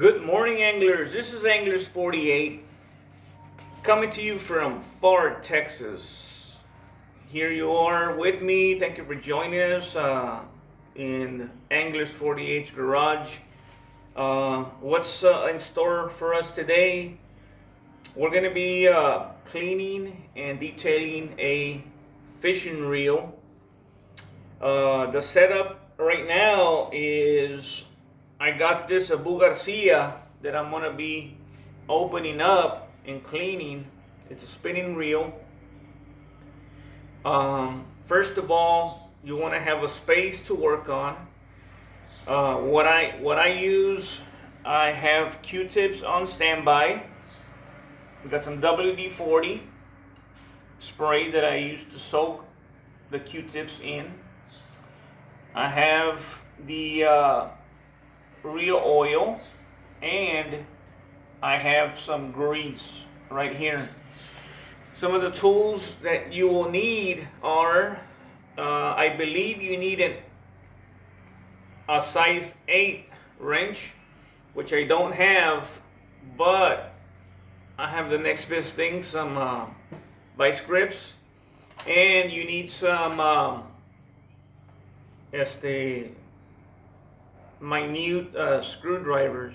Good morning, anglers. This is Anglers 48 coming to you from Fort, Texas. Here you are with me. Thank you for joining us in Anglers 48's garage. What's in store for us today? We're going to be cleaning and detailing a fishing reel. The setup right now is I got this Abu Garcia that I'm going to be opening up and cleaning. It's a spinning reel. First of all, you want to have a space to work on. What I use, I have Qtips on standby. We got some WD-40 spray that I use to soak the Qtips in. I have the reel oil, and I have some grease right here. Some of the tools that you will need are, I believe you need a size 8 wrench, which I don't have, but I have the next best thing, some vice grips, and you need some minute screwdrivers.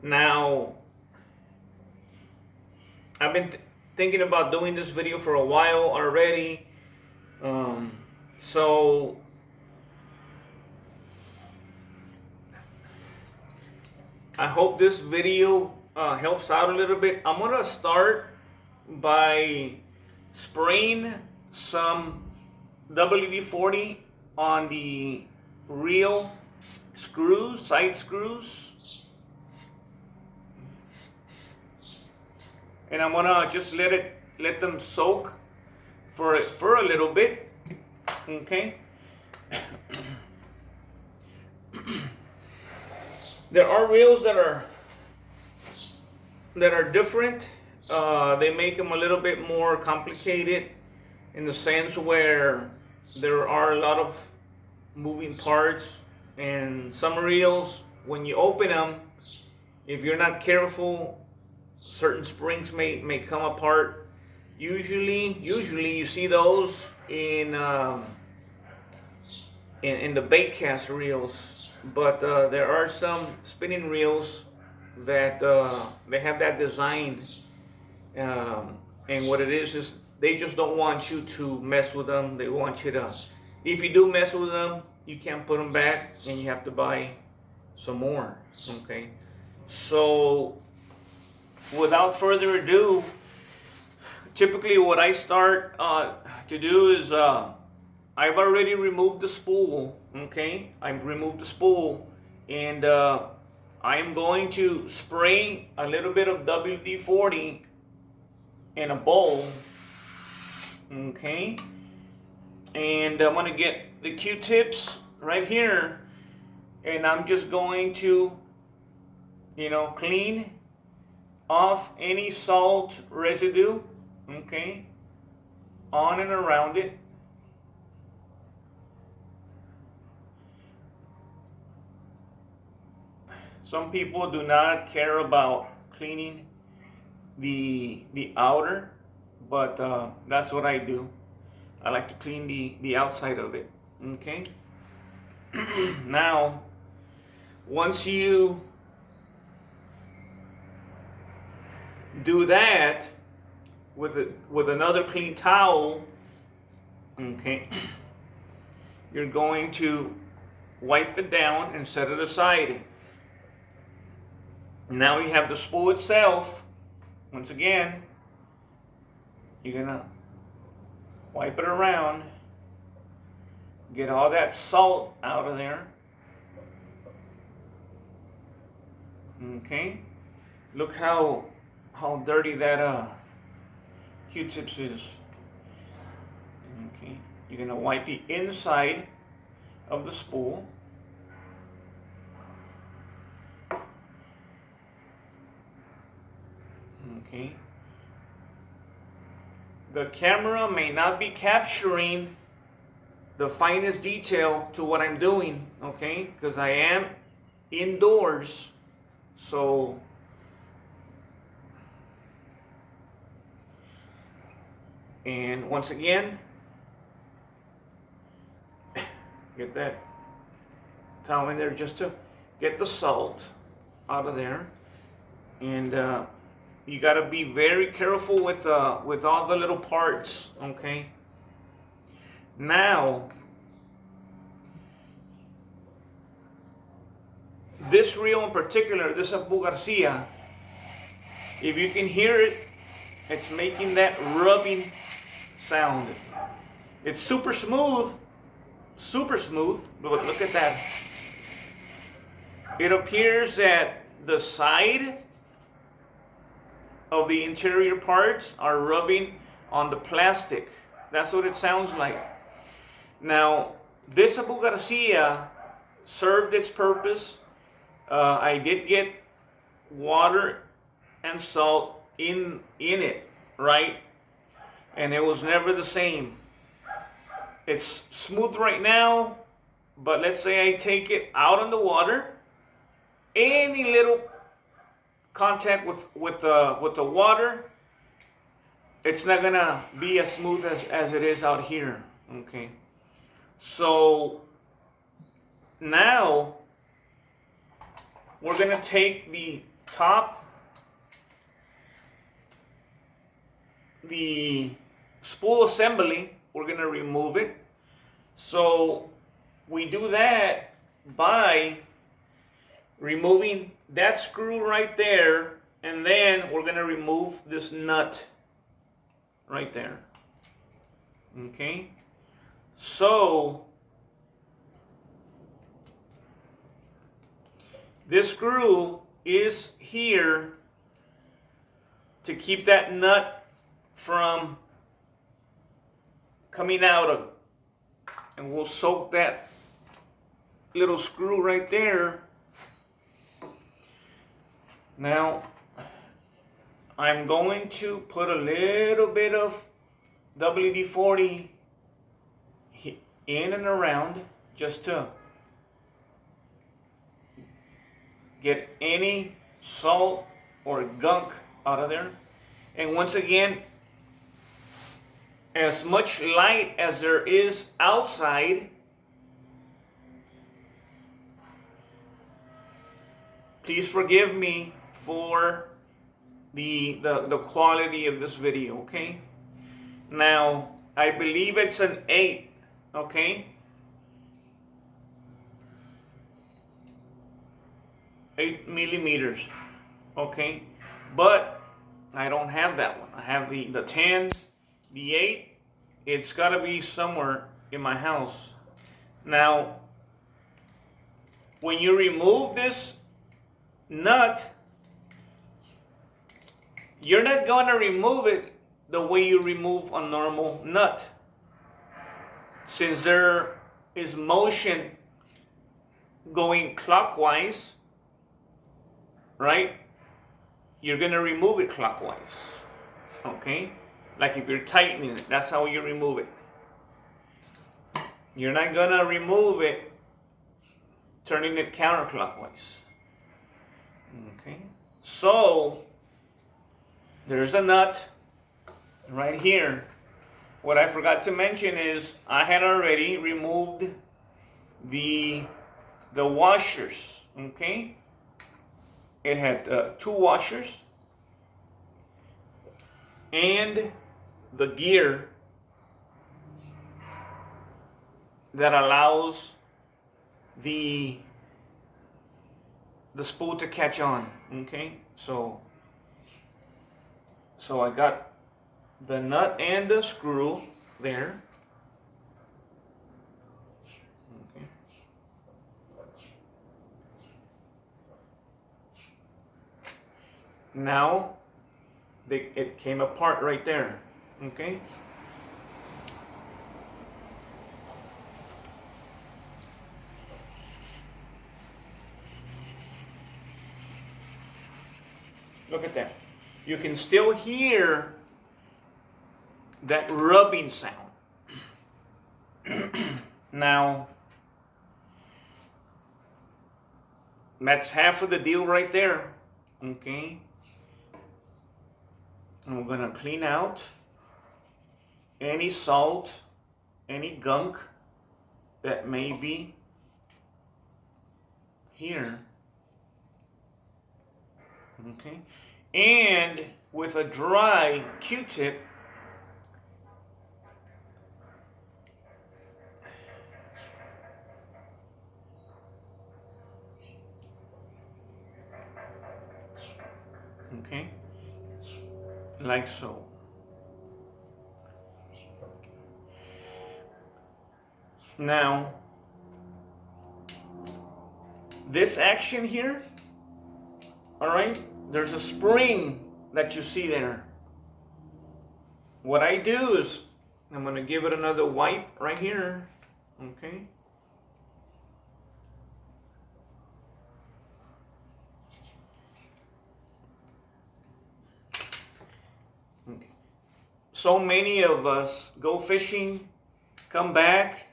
Now, I've been thinking about doing this video for a while already, so I hope this video helps out a little bit. I'm gonna start by spraying some WD-40 on the reel screws, side screws, and I'm gonna just let them soak for a little bit. Okay. There are reels that are different. They make them a little bit more complicated in the sense where there are a lot of moving parts. And some reels, when you open them, if you're not careful, certain springs may come apart. Usually you see those in the bait cast reels, but there are some spinning reels that they have that design, and what it is they just don't want you to mess with them. They want you to, if you do mess with them, you can't put them back, and you have to buy some more. Okay, so without further ado, typically what I start to do is I've already removed the spool. Okay, I've removed the spool, and I'm going to spray a little bit of WD-40 in a bowl. Okay, and I'm going to get the Qtips right here, and I'm just going to, clean off any salt residue, okay, on and around it. Some people do not care about cleaning the outer, but that's what I do. I like to clean the outside of it. Okay. Now, once you do that with another clean towel, okay, you're going to wipe it down and set it aside. Now you have the spool itself. Once again, you're gonna wipe it around, get all that salt out of there. Okay, look how dirty that Qtips is. Okay, you're gonna wipe the inside of the spool. Okay. The camera may not be capturing the finest detail to what I'm doing, okay? Because I am indoors So and once again, get that towel in there just to get the salt out of there. And you got to be very careful with all the little parts, okay? Now, this reel in particular, this Abu Garcia, if you can hear it, it's making that rubbing sound. It's super smooth, but look at that. It appears that the side of the interior parts are rubbing on the plastic. That's what it sounds like. Now, this Abu Garcia served its purpose. I did get water and salt in it, right? And it was never the same. It's smooth right now, but let's say I take it out on the water, any little contact with the water, it's not gonna be as smooth as it is out here. Okay, so now we're gonna take the top, the spool assembly, we're gonna remove it. So we do that by removing that screw right there, and then we're gonna remove this nut right there. Okay, so this screw is here to keep that nut from coming out of, and we'll soak that little screw right there. Now, I'm going to put a little bit of WD-40 in and around just to get any salt or gunk out of there. And once again, as much light as there is outside, please forgive me for the quality of this video, okay? Now, I believe it's an 8, okay? 8 millimeters, okay? But I don't have that one. I have the 10, the 8. It's got to be somewhere in my house. Now, when you remove this nut, you're not going to remove it the way you remove a normal nut. Since there is motion going clockwise, right? You're going to remove it clockwise. Okay? Like if you're tightening it, that's how you remove it. You're not going to remove it turning it counterclockwise. Okay? So, there's a nut right here. What I forgot to mention is I had already removed the washers. Okay? It had 2 washers and the gear that allows the spool to catch on. Okay, so I got the nut and the screw there. Okay. Now it came apart right there. Okay. Look at that. You can still hear that rubbing sound. Now, That's half of the deal right there. Okay. And we're gonna clean out any salt, any gunk that may be here. Okay. And with a dry Q-tip, okay, like so. Now, this action here, all right, there's a spring that you see there. What I do is, I'm going to give it another wipe right here, okay? Okay. So many of us go fishing, come back,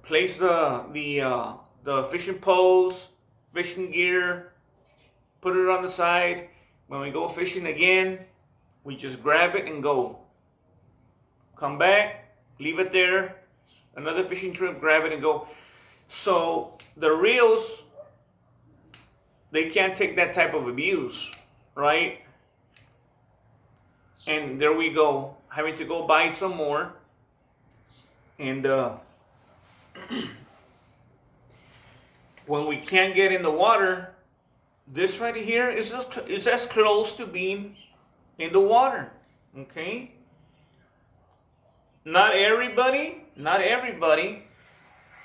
place the fishing poles, fishing gear, put it on the side. When we go fishing again, we just grab it and go. Come back, leave it there, another fishing trip, grab it and go. So the reels, they can't take that type of abuse, right? And there we go, having to go buy some more. And when we can't get in the water, this right here is as close to being in the water, okay? Not everybody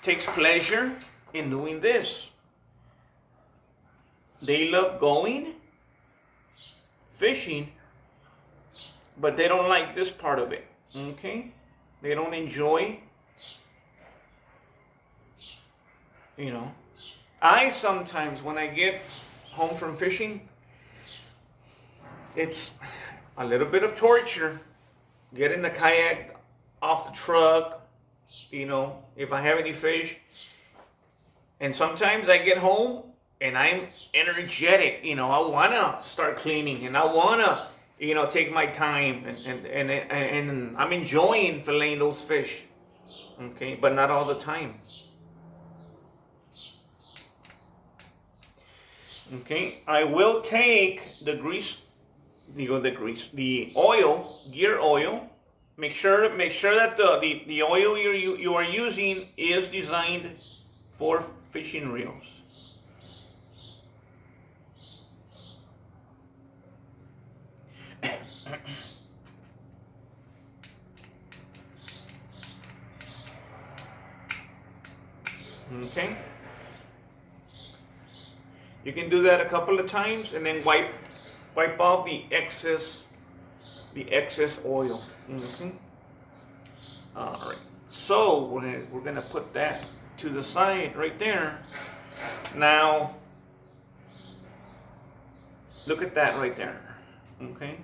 takes pleasure in doing this. They love going fishing, but they don't like this part of it, okay? They don't enjoy, you know. I sometimes, when I get home from fishing, it's a little bit of torture. Getting the kayak off the truck, you know, if I have any fish. And sometimes I get home and I'm energetic, you know, I want to start cleaning and I want to, you know, take my time and I'm enjoying filleting those fish, okay, but not all the time. Okay, I will take the the oil, gear oil. Make sure that the oil you are using is designed for fishing reels. Okay. You can do that a couple of times and then wipe off the excess oil. Okay. All right. So we're gonna put that to the side right there. Now, look at that right there. Okay.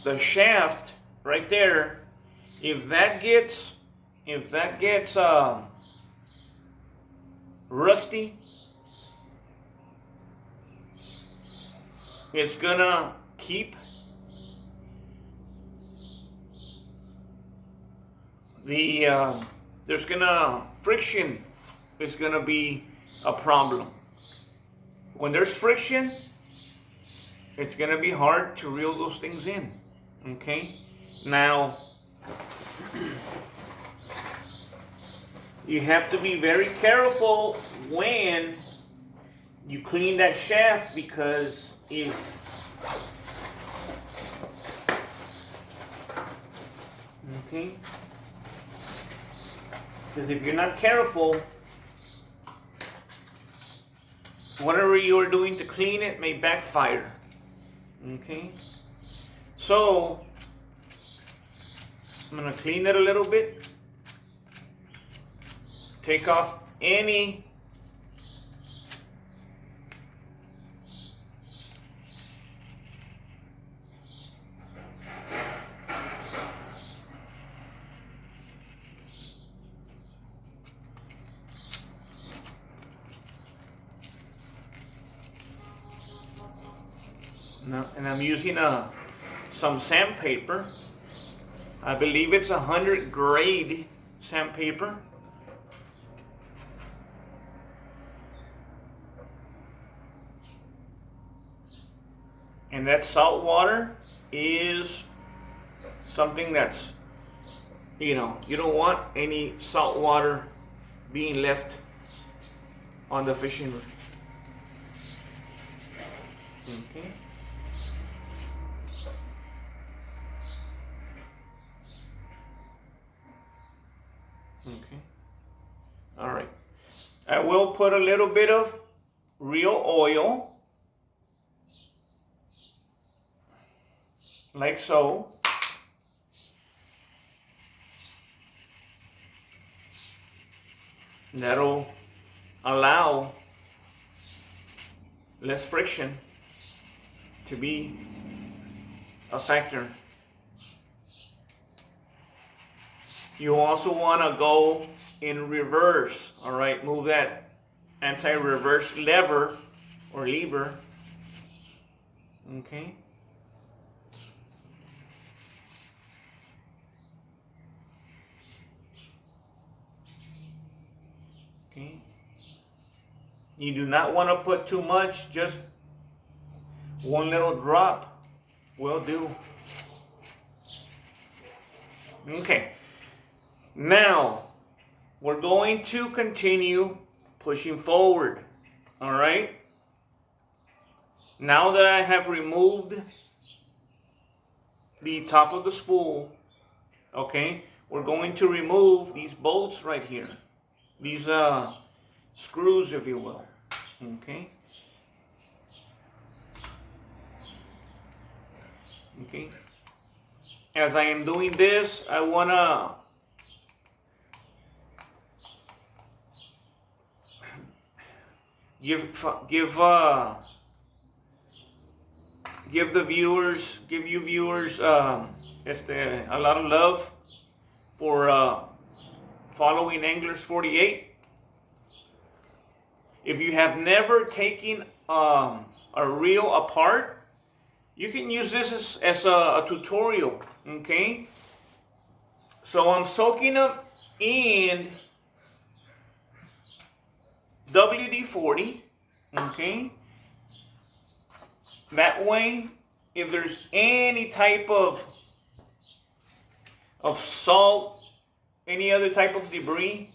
The shaft right there. If that gets rusty, it's gonna keep there's gonna friction is gonna be a problem. When there's friction, it's gonna be hard to reel those things in. Okay, now you have to be very careful when you clean that shaft, because if you're not careful, whatever you are doing to clean it may backfire. Okay, so I'm gonna clean it a little bit. Take off any And I'm using some sandpaper. I believe it's 100 grade sandpaper. And that salt water is something that's, you don't want any salt water being left on the fishing rod. Okay. Okay. All right. I will put a little bit of real oil, like so. That'll allow less friction to be a factor. You also want to go in reverse, all right? Move that anti-reverse lever or lever, okay? Okay. You do not want to put too much, just one little drop will do. Okay. Now, we're going to continue pushing forward, all right? Now that I have removed the top of the spool, okay, we're going to remove these bolts right here. These screws, if you will, okay? Okay. As I am doing this, I want to give you viewers a lot of love for following Anglers 48. If you have never taken a reel apart, you can use this as a tutorial, okay? So I'm soaking up in WD-40, okay? That way, if there's any type of salt, any other type of debris,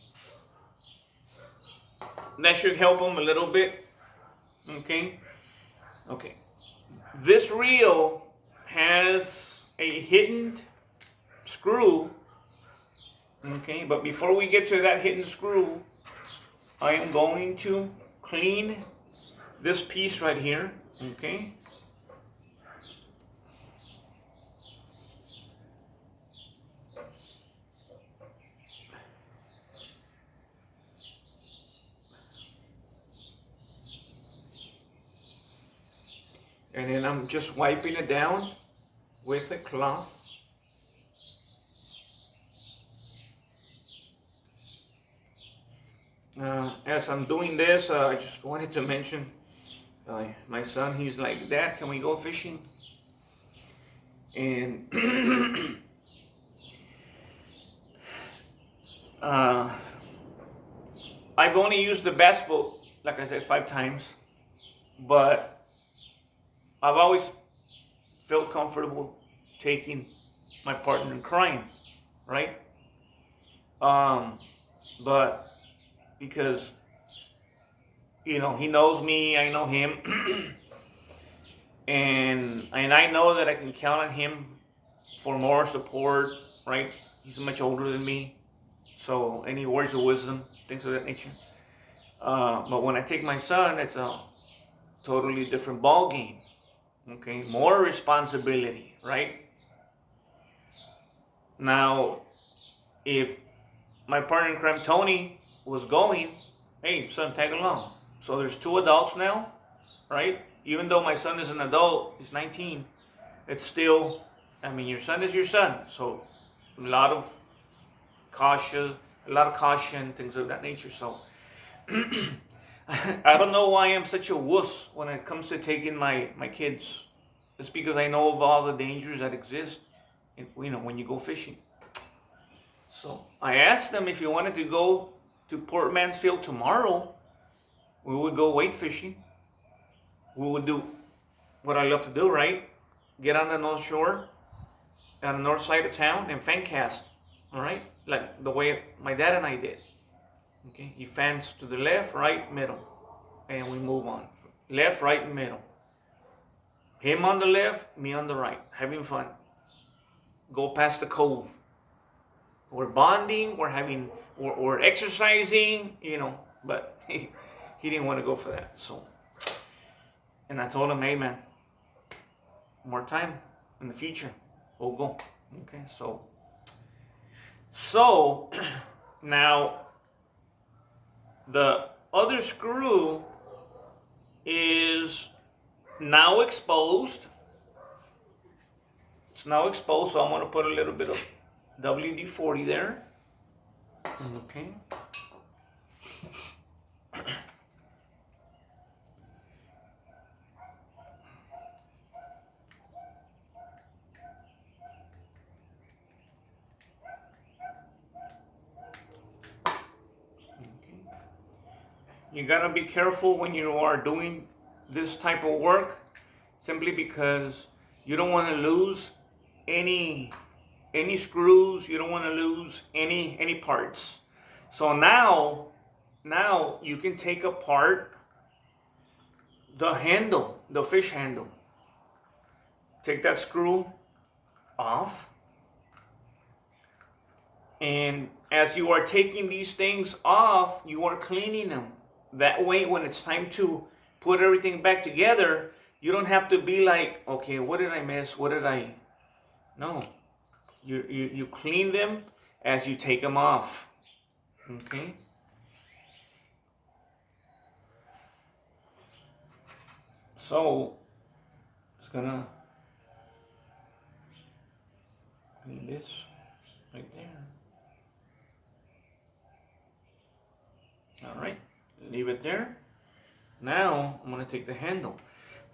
that should help them a little bit, okay? Okay. This reel has a hidden screw, okay? But before we get to that hidden screw, I am going to clean this piece right here, okay? And then I'm just wiping it down with a cloth. As I'm doing this, I just wanted to mention my son. He's like, "Dad, can we go fishing?" And I've only used the bass boat, like I said, 5 times, but I've always felt comfortable taking my partner in crime, right? But because, he knows me, I know him, and I know that I can count on him for more support, right? He's much older than me, so any words of wisdom, things of that nature. But when I take my son, it's a totally different ball game. Okay, more responsibility, right? Now, if my partner in crime, Tony, was going, hey, son, tag along. So there's 2 adults now, right? Even though my son is an adult, he's 19, it's still, your son is your son. So a lot of caution, things of that nature. So I don't know why I'm such a wuss when it comes to taking my kids It's because I know of all the dangers that exist, when you go fishing. So I asked them if you wanted to go to Port Mansfield tomorrow, we would go wade fishing. We would do what I love to do, right? Get on the North Shore, on the north side of town, and fan cast, all right? Like the way my dad and I did. Okay, he fans to the left, right, middle, and we move on. Left, right, middle. Him on the left, me on the right, having fun. Go past the cove. We're bonding, we're exercising, but he didn't want to go for that. So, and I told him, hey man, more time in the future, we'll go. Okay, so now the other screw is now exposed. It's now exposed, so I'm going to put a little bit of WD-40 there. Okay. You gotta be careful when you are doing this type of work, simply because you don't want to lose any screws. You don't want to lose any parts. So now you can take apart the handle, the fish handle. Take that screw off, and as you are taking these things off, you are cleaning them. That way, when it's time to put everything back together, you don't have to be like, okay, what did I miss? What did I? No, you clean them as you take them off. Okay. So it's gonna clean this right there. All right. Leave it there. Now I'm going to take the handle.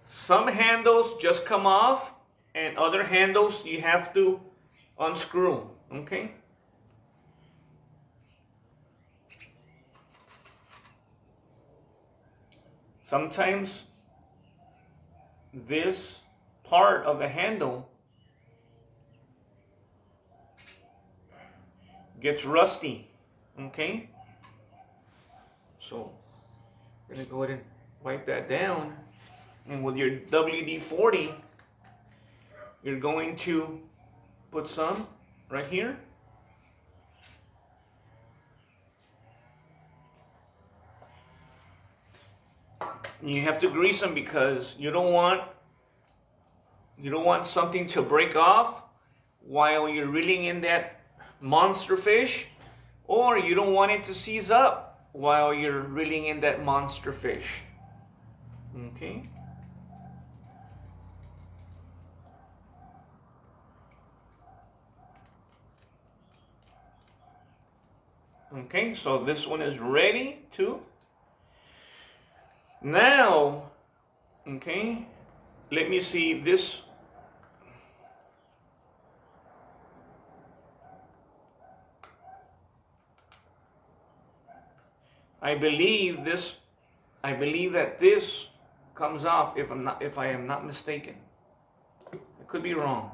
Some handles just come off, and other handles you have to unscrew. Okay? Sometimes this part of the handle gets rusty. Okay? So we're going to go ahead and wipe that down. And with your WD-40, you're going to put some right here. And you have to grease them because you don't want something to break off while you're reeling in that monster fish, or you don't want it to seize up while you're reeling in that monster fish. Okay. Okay, so this one is ready too. Now, okay, let me see this. I believe that this comes off if I am not mistaken. I could be wrong.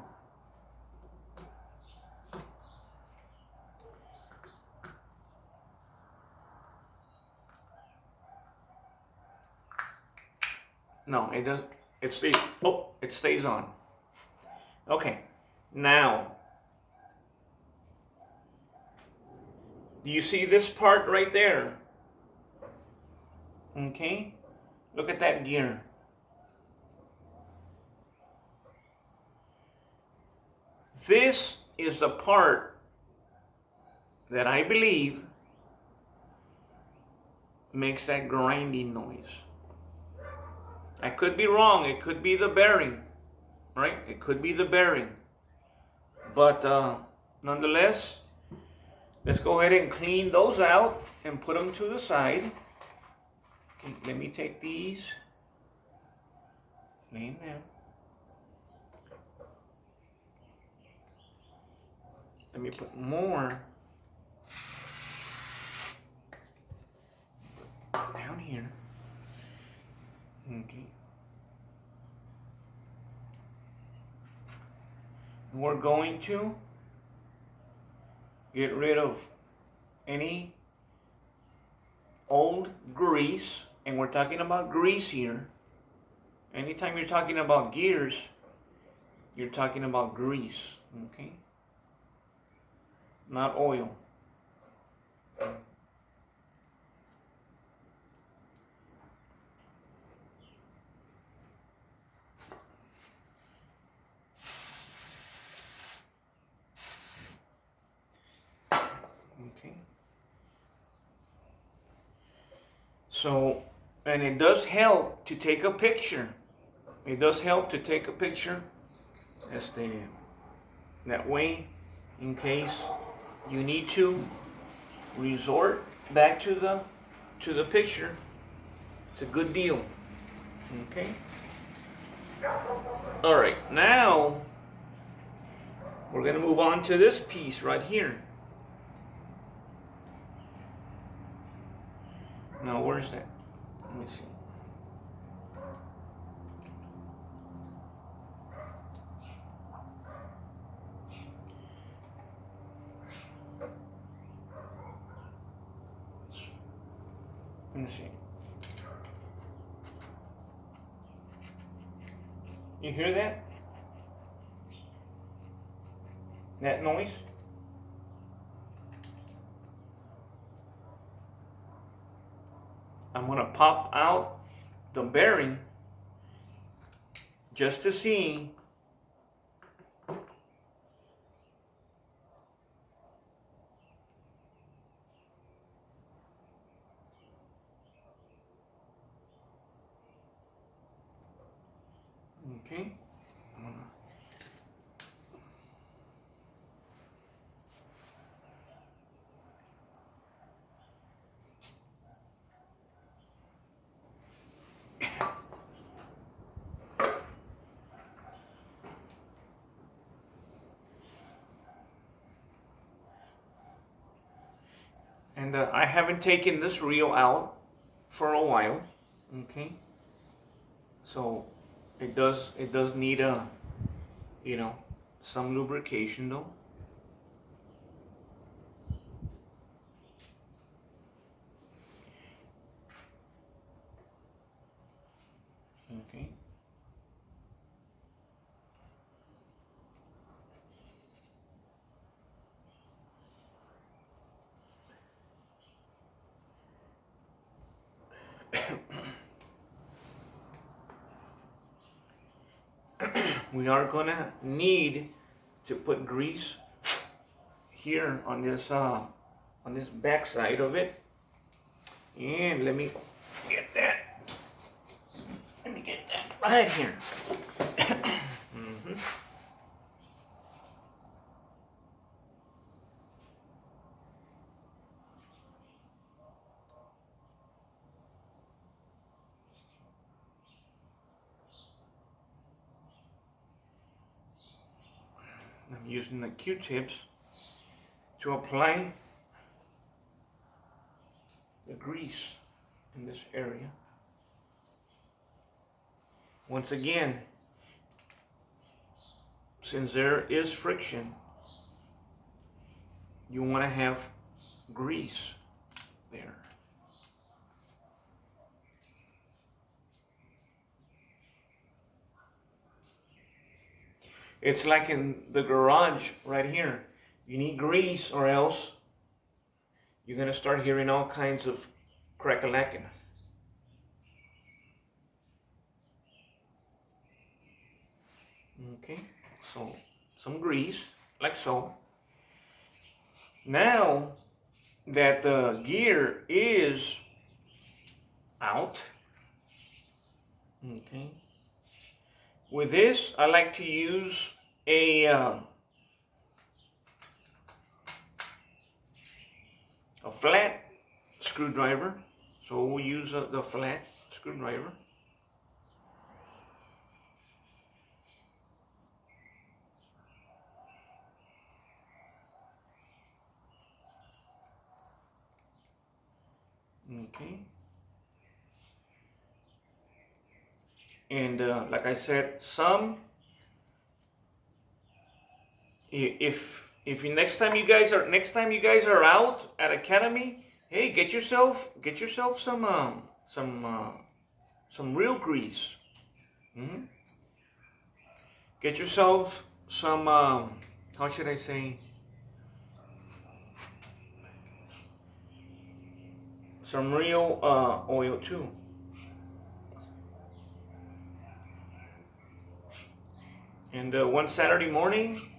No, it does. It stays. Oh, it stays on. Okay. Now, do you see this part right there? Okay, look at that gear. This is the part that I believe makes that grinding noise. I could be wrong. It could be the bearing, right? It could be the bearing. But nonetheless, let's go ahead and clean those out and put them to the side. Okay, let me take these, clean them. Let me put more down here. Okay. We're going to get rid of any old grease, and we're talking about grease here. Anytime you're talking about gears, you're talking about grease, okay? Not oil. Okay. So, and it does help to take a picture. It does help to take a picture. That way, in case you need to resort back to the picture, it's a good deal. Okay. All right. Now we're gonna move on to this piece right here. Now, where's that? Let me see. Let me see. You hear that? That noise? I'm going to pop out the bearing just to see okay. And I haven't taken this reel out for a while, okay? So it does need some lubrication though. Okay. We are gonna need to put grease here on this back side of it, and let me get that. Let me get that right here. I'm using the Qtips to apply the grease in this area. Once again, since there is friction, you want to have grease there. It's like in the garage right here. You need grease or else you're going to start hearing all kinds of crack-a-lacking. Okay, so some grease, like so. Now that the gear is out, okay, with this I like to use a flat screwdriver, so we'll use the flat screwdriver. Okay. And like I said, if you next time you guys are out at Academy, hey, get yourself some real grease. Mm-hmm. Get yourself some how should I say, some real oil too. And one Saturday morning,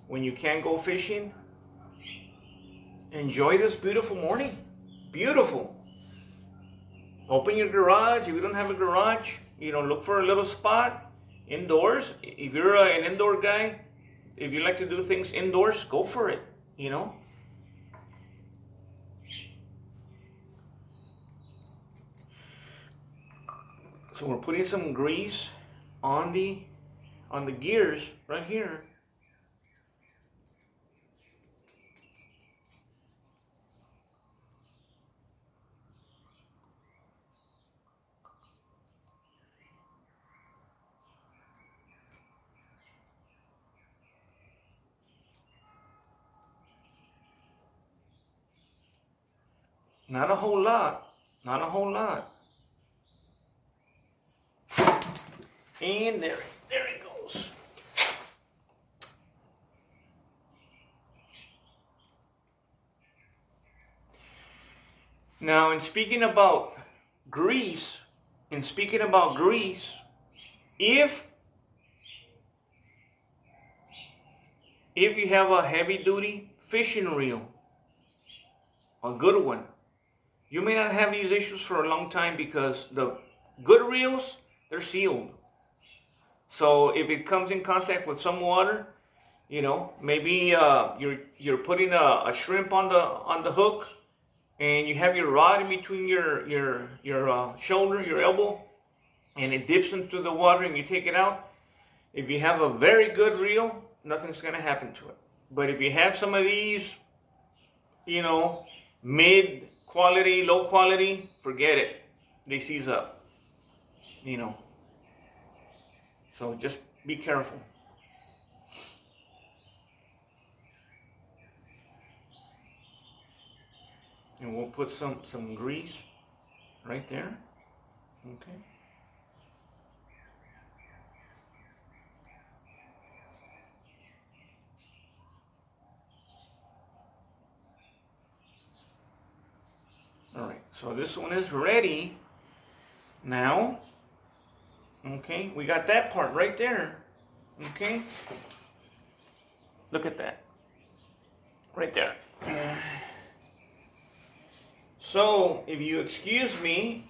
when you can't go fishing, enjoy this beautiful morning. Beautiful. Open your garage. If you don't have a garage, look for a little spot indoors. If you're an indoor guy, if you like to do things indoors, go for it. So we're putting some grease on the gears right here. Not a whole lot. Not a whole lot. And there it goes. Now, in speaking about grease, if you have a heavy duty fishing reel, a good one, you may not have these issues for a long time because the good reels, they're sealed. So if it comes in contact with some water, maybe you're putting a shrimp on the hook, and you have your rod in between your shoulder, your elbow, and it dips into the water and you take it out. If you have a very good reel, nothing's gonna happen to it. But if you have some of these, mid quality, low quality, forget it. They seize up. So just be careful. And we'll put some grease right there. Okay. All right, so this one is ready now. Okay, we got that part right there. Okay, look at that right there. So if you excuse me,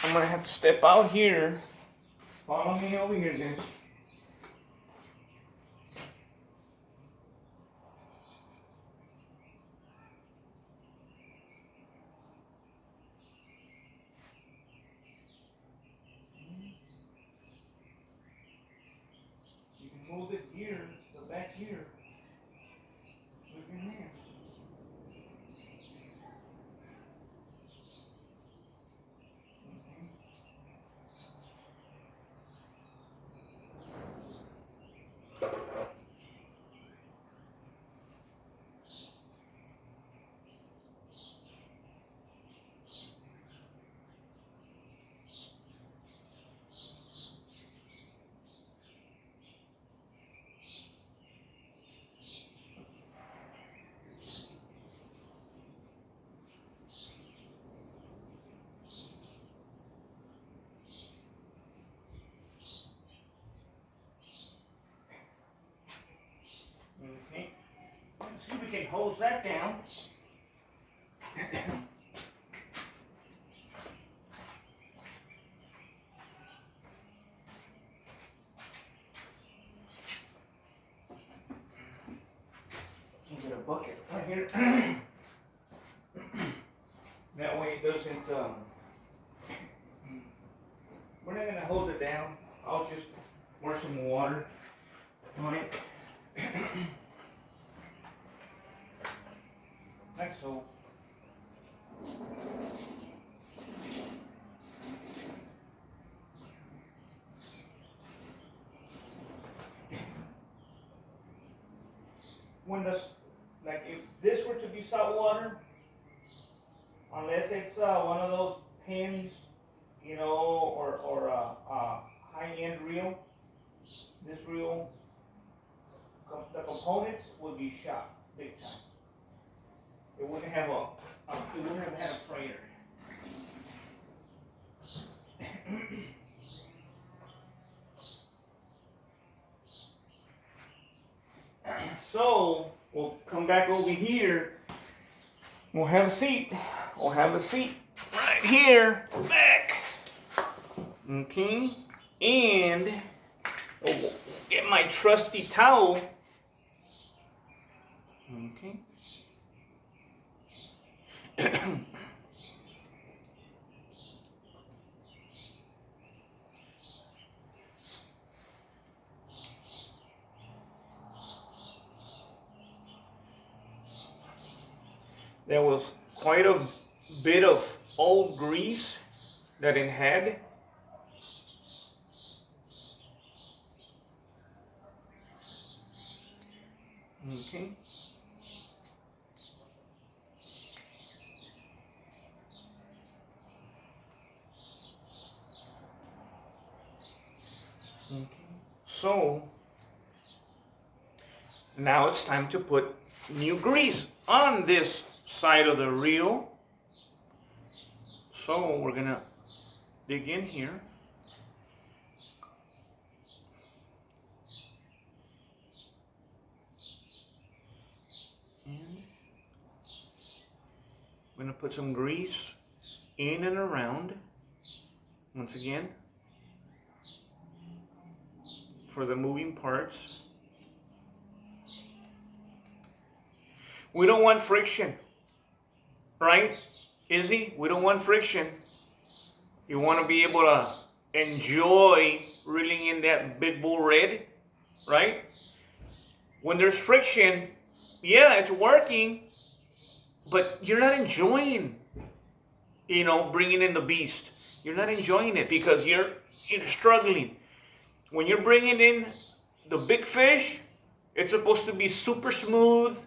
I'm gonna have to step out here. Follow me over here, guys. You can hold it here, the back here. Look in there. Okay, let's see if we can hose that down. Get a bucket right here. That way it doesn't, we're not going to hose it down. I'll just pour some water on it. Like so. when like if this were to be saltwater, unless it's one of those pins, you know, or a high-end reel, this reel, the components would be shot big time. It wouldn't have it wouldn't have had a prayer. So we'll come back over here. We'll have a seat. We'll have a seat right here, back. Okay, and we'll get my trusty towel. Okay. There was quite a bit of old grease that it had. Okay. Okay. So now it's time to put new grease on this side of the reel. So we're gonna dig in here. And I'm gonna put some grease in and around, once again, for the moving parts. We don't want friction, right, Izzy? We don't want friction. You want to be able to enjoy reeling in that big bull red, right? When there's friction, yeah, it's working, but you're not enjoying, you know, bringing in the beast. You're not enjoying it because you're struggling. When you're bringing in the big fish, it's supposed to be super smooth,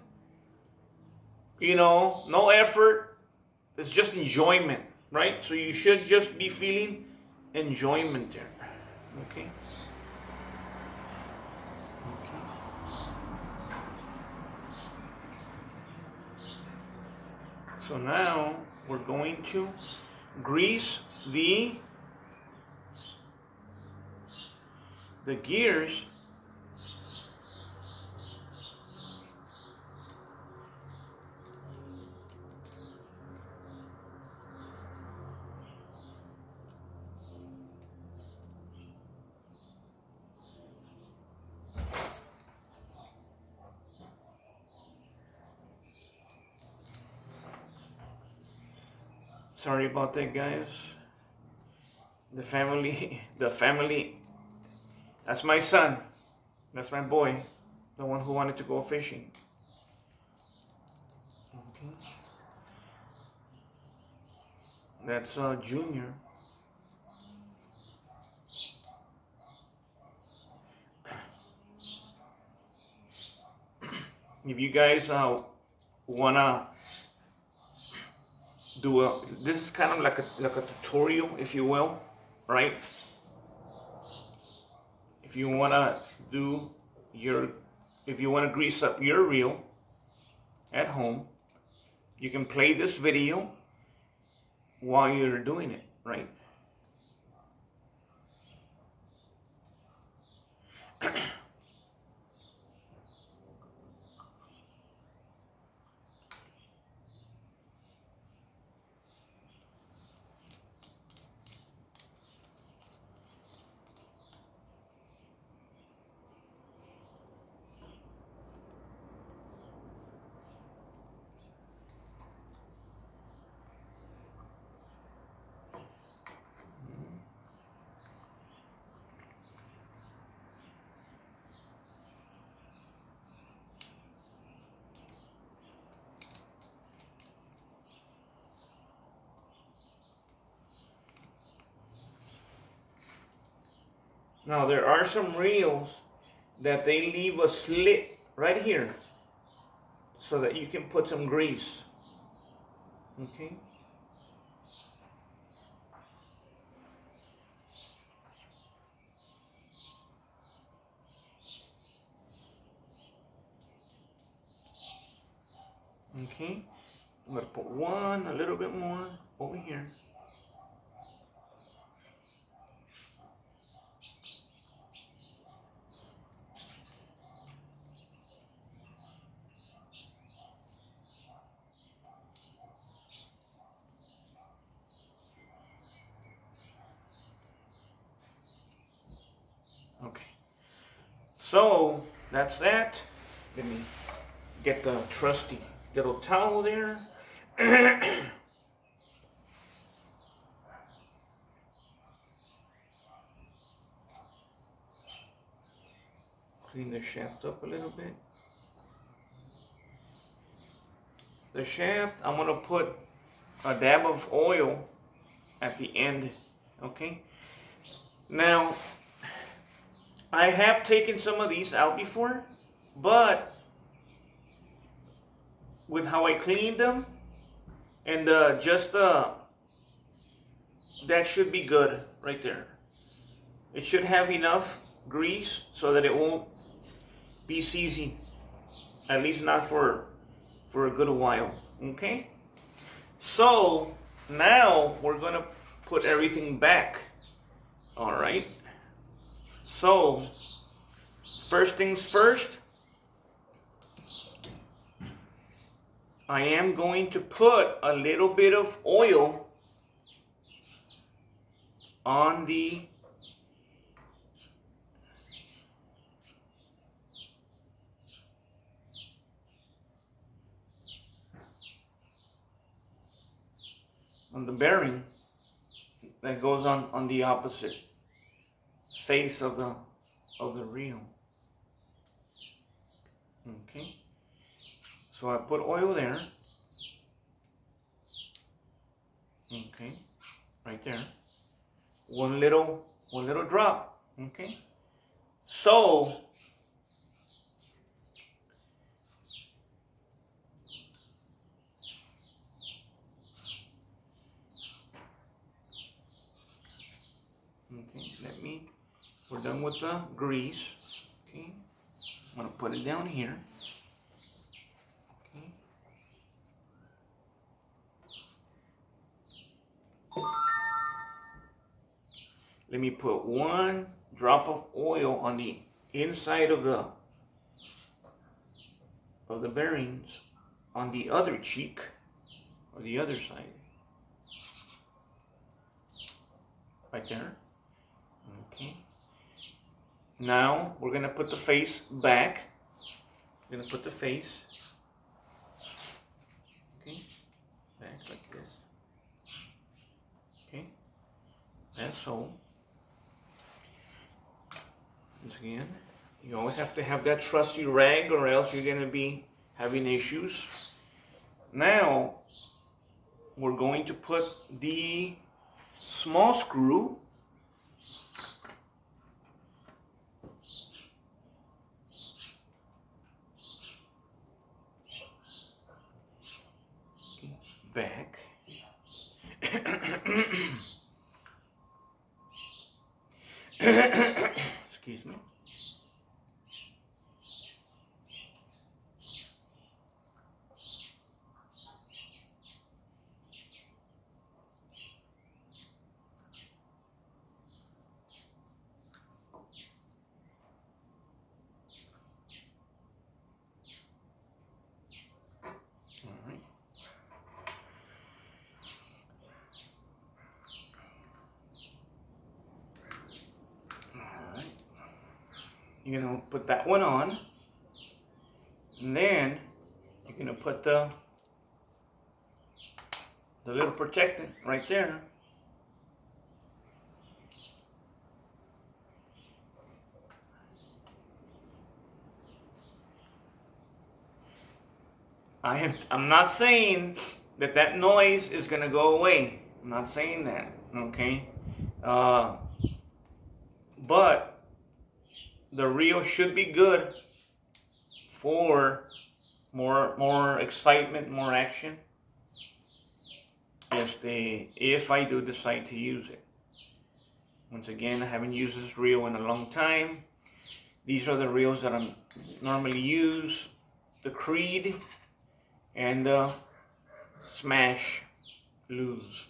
you know, no effort. It's just enjoyment, right? So you should just be feeling enjoyment there. Okay. So now we're going to grease the gears. Sorry about that, guys. The family, that's my son. That's my boy, the one who wanted to go fishing. Okay. That's Junior. If you guys wanna do this is kind of like a tutorial, if you will, right? If you wanna grease up your reel at home, you can play this video while you're doing it, right? Now there are some reels that they leave a slit right here, so that you can put some grease. Okay. Okay. I'm gonna put one, a little bit more over here. Okay. So that's that. Let me get the trusty little towel there. Clean the shaft up a little bit. The shaft, I'm gonna put a dab of oil at the end. Okay. Now, I have taken some of these out before, but with how I cleaned them and that should be good right there. It should have enough grease so that it won't be seizing, at least not for a good while. Okay, so now we're gonna put everything back. All right, so first things first, I am going to put a little bit of oil on the bearing that goes on the opposite face of the reel. Okay, so I put oil there. Okay, right there. One little drop. Okay, so we're done with the grease. Okay, I'm gonna put it down here. Okay. Let me put one drop of oil on the inside of the bearings on the other cheek or the other side. Right there. Okay. Now we're gonna put the face back. We're gonna put the face, okay, back like this. Okay, that's so. Once again, you always have to have that trusty rag, or else you're gonna be having issues. Now we're going to put the small screw back. Excuse me. You're gonna put that one on, and then you're gonna put the little protectant right there. I'm not saying that noise is gonna go away. I'm not saying that, okay? But the reel should be good for more excitement, more action if I do decide to use it. Once again, I haven't used this reel in a long time. These are the reels that I normally use, the Creed and the Smash Lose.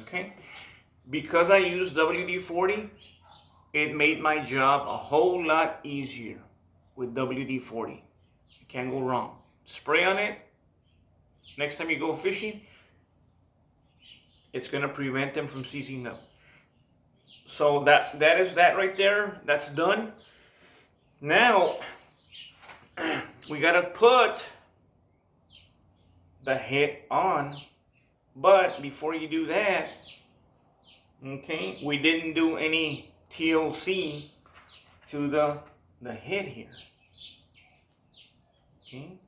Okay, because I use WD-40, it made my job a whole lot easier with WD-40. You can't go wrong. Spray on it. Next time you go fishing, it's going to prevent them from seizing up. So that is that right there. That's done. Now, we got to put the head on. But before you do that, okay, we didn't do any TLC to the head here. Okay.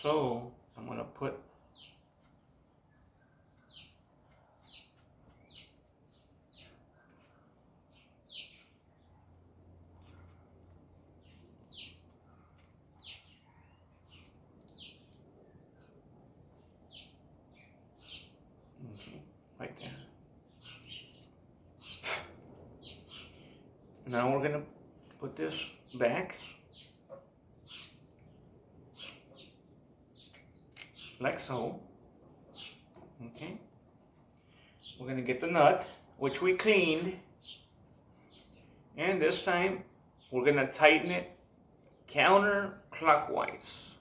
So I'm gonna put right there. Now we're gonna put this back like so. Okay. We're gonna get the nut, which we cleaned, and this time we're gonna tighten it counterclockwise.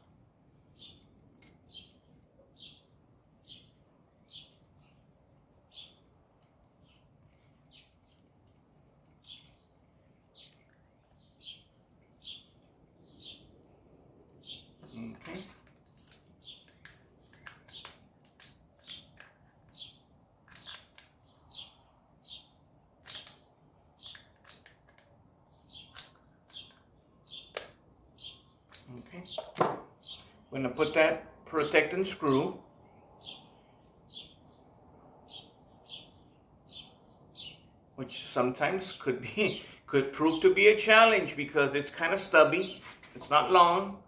Okay. Okay. We're going to put that protecting screw. Which sometimes could prove to be a challenge because it's kind of stubby. It's not long.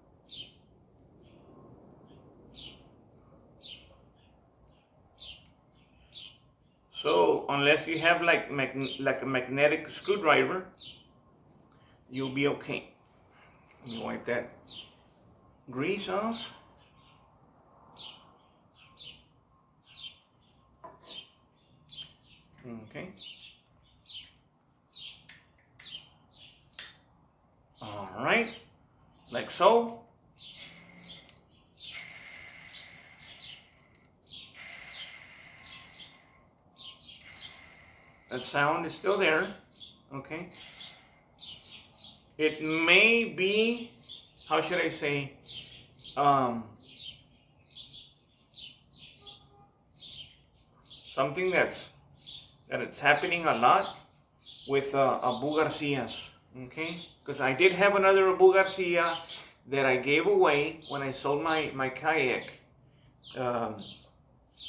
So unless you have like a magnetic screwdriver, you'll be okay. Let me wipe that grease off. Okay. All right, like so. That sound is still there, okay? It may be, how should I say, something that it's happening a lot with Abu Garcias, okay? Because I did have another Abu Garcia that I gave away when I sold my kayak,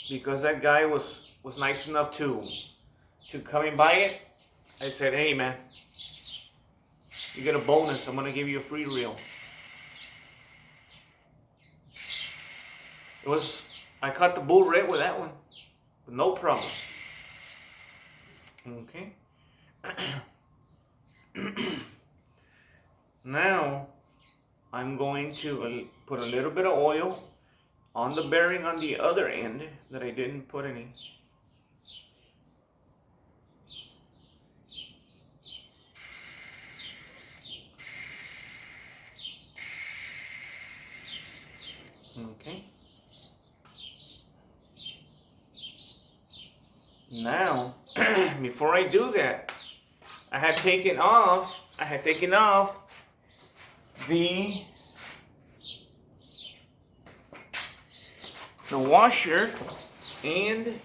because that guy was nice enough to come and buy it. I said, hey man, you get a bonus. I'm gonna give you a free reel. I caught the bull red with that one, but no problem. Okay. Now I'm going to put a little bit of oil on the bearing on the other end that I didn't put any. Okay. Now, before I do that, I had taken off the washer and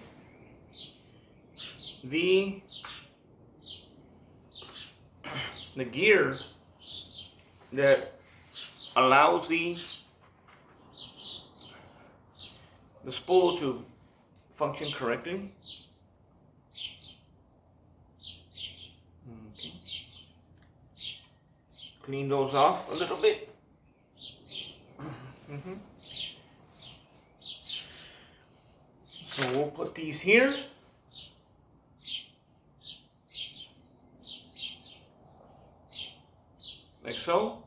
the gear that allows the spool to function correctly. clean those off a little bit. So we'll put these here. Like so.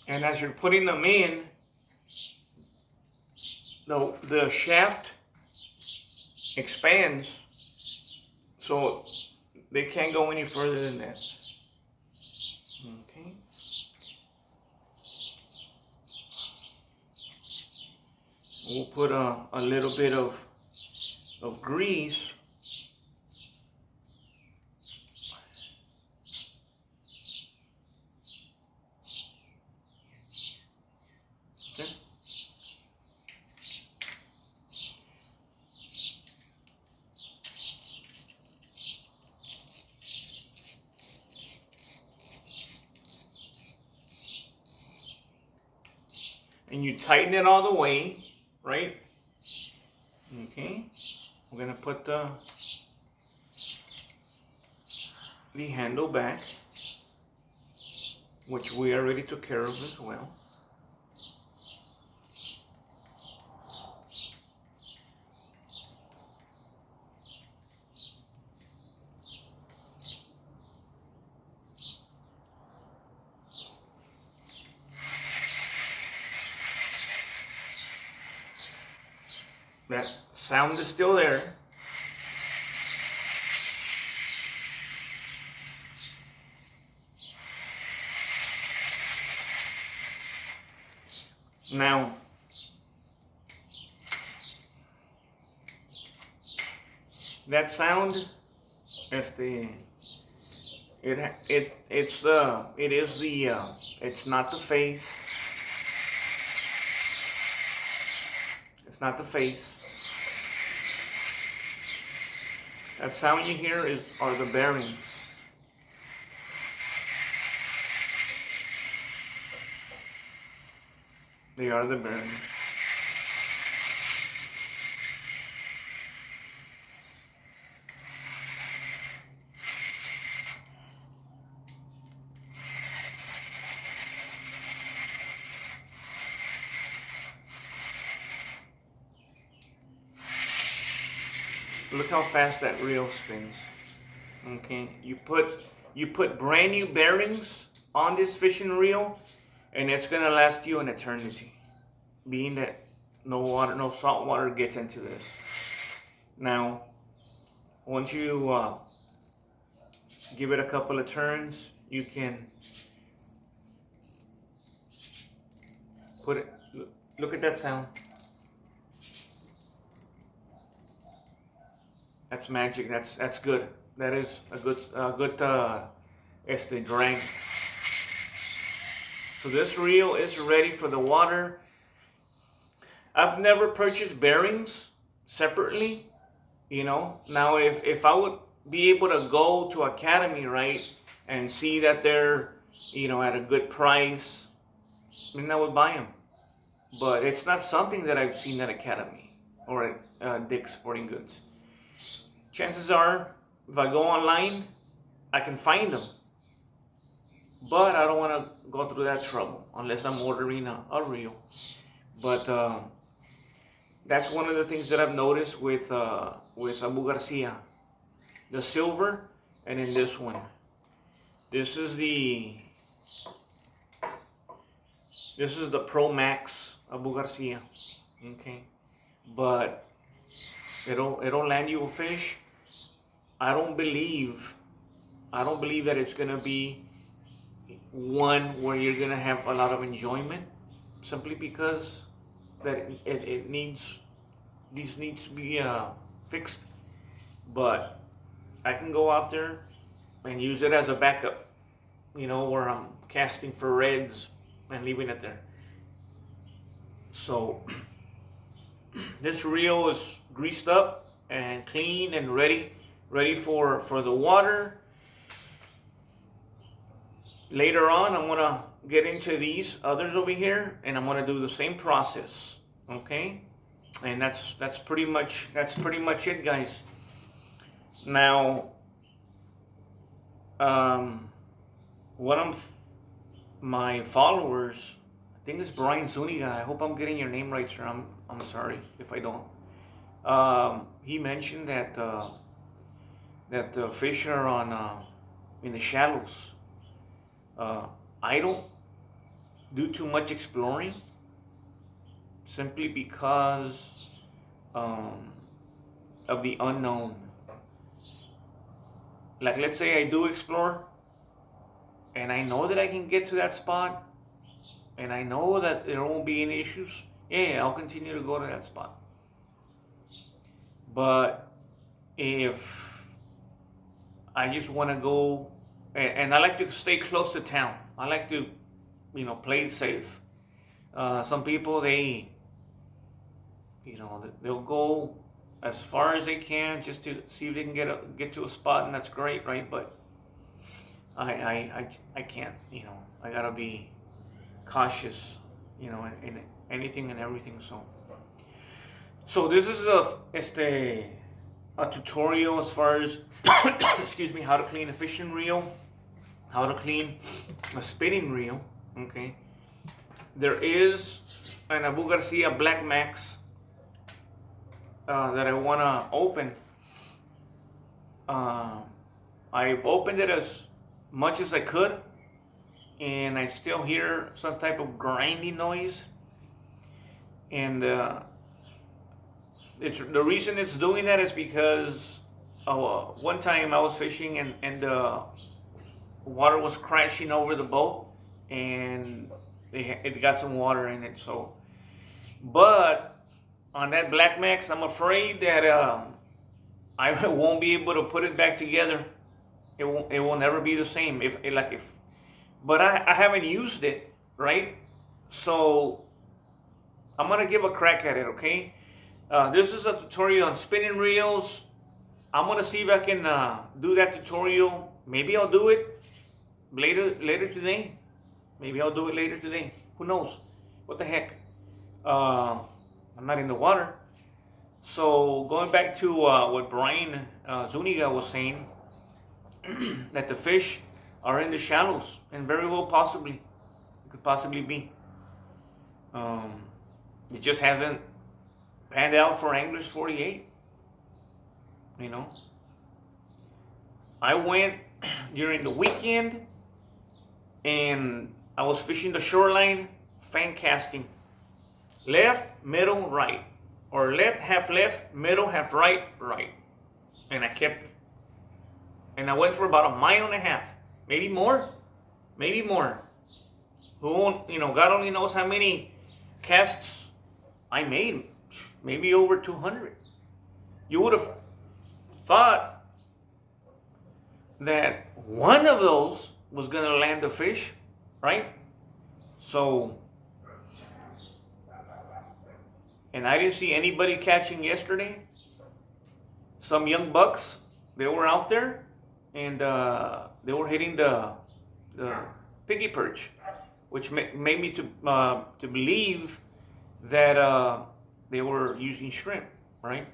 And as you're putting them in, the shaft expands, so they can't go any further than that. Okay. We'll put a little bit of grease. Okay. And you tighten it all the way, right? Okay. We're gonna put the handle back, which we already took care of as well. That sound is still there. Now, that sound is it's not the face. It's not the face. That sound you hear are the bearings. They are the bearings. Look how fast that reel spins. Okay, you put brand new bearings on this fishing reel, and it's gonna last you an eternity, being that no salt water gets into this. Now, once you give it a couple of turns, you can put it. Look at that sound. That's magic. That's good. That is a good drag. So this reel is ready for the water. I've never purchased bearings separately, you know. Now if I would be able to go to Academy, right, and see that they're, you know, at a good price, then I would buy them. But it's not something that I've seen at Academy or at Dick's Sporting Goods. Chances are, if I go online, I can find them. But I don't want to go through that trouble unless I'm ordering a reel. But that's one of the things that I've noticed with Abu Garcia. The silver, and in this one. This is the Pro Max Abu Garcia. Okay. But it'll land you a fish. I don't believe that it's gonna be one where you're gonna have a lot of enjoyment, simply because that these needs to be fixed. But I can go out there and use it as a backup. where I'm casting for reds and leaving it there. So this reel is greased up and clean and ready for the water. Later on, I'm gonna get into these others over here, and I'm gonna do the same process. Okay, and that's pretty much it, guys. Now, my followers, I think it's Brian Zuniga. I hope I'm getting your name right, sir. I'm sorry if I don't. He mentioned that the fish are on in the shallows. I don't do too much exploring, simply because of the unknown. Like, let's say I do explore, and I know that I can get to that spot, and I know that there won't be any issues. Yeah, I'll continue to go to that spot. But if I just want to go, and I like to stay close to town. I like to, play it safe. Some people, they'll go as far as they can just to see if they can get to a spot, and that's great, right? But I can't. I gotta be cautious, in anything and everything. So this is a tutorial as far as excuse me, how to clean a fishing reel, how to clean a spinning reel. Okay, there is an Abu Garcia Black Max that I want to open. I've opened it as much as I could, and I still hear some type of grinding noise. And the reason it's doing that is because one time I was fishing, and the water was crashing over the boat, and it got some water in it. So, but on that Black Max, I'm afraid that I won't be able to put it back together. It will never be the same. But I haven't used it, right? So I'm gonna give a crack at it. Okay, this is a tutorial on spinning reels. I'm gonna see if I can do that tutorial. Maybe I'll do it later today. Maybe I'll do it later today. Who knows? What the heck? I'm not in the water. So going back to what Brian Zuniga was saying, that the fish are in the shallows, and very well it could possibly be. It just hasn't panned out for Anglers 48. I went during the weekend, and I was fishing the shoreline, fan casting. Left, middle, right. Or left, middle, half right. And I went for about 1.5 miles. Maybe more. God only knows how many casts I made. Maybe over 200. You would have thought that one of those was going to land a fish, right? So, and I didn't see anybody catching yesterday. Some young bucks, they were out there, and they were hitting the piggy perch, which made me to believe that they were using shrimp, right?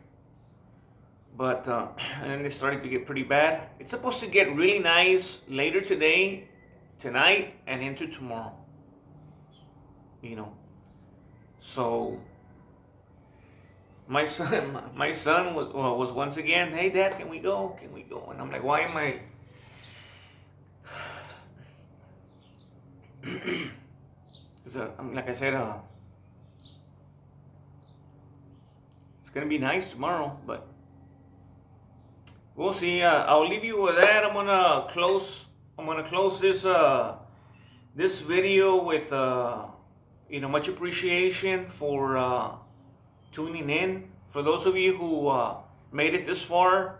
But and then it started to get pretty bad. It's supposed to get really nice later today, tonight, and into tomorrow. So my son was once again, hey Dad, can we go? And I'm like, why am I? Like I said, it's gonna be nice tomorrow, but we'll see. I'll leave you with that. I'm gonna close this video with much appreciation for tuning in. For those of you who made it this far,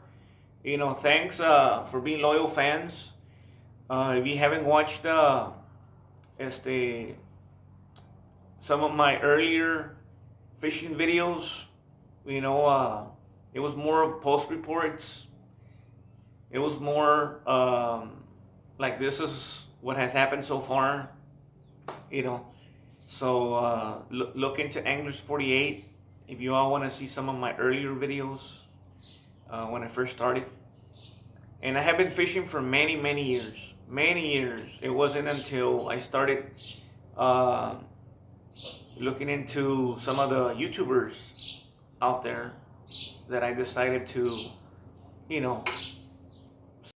thanks for being loyal fans. If you haven't watched some of my earlier fishing videos, you know, it was more of post reports. It was more like this is what has happened so far, you know. So look into Anglers 48 if you all want to see some of my earlier videos when I first started. And I have been fishing for many, many years. Many years. It wasn't until I started looking into some of the YouTubers out there that I decided to, you know,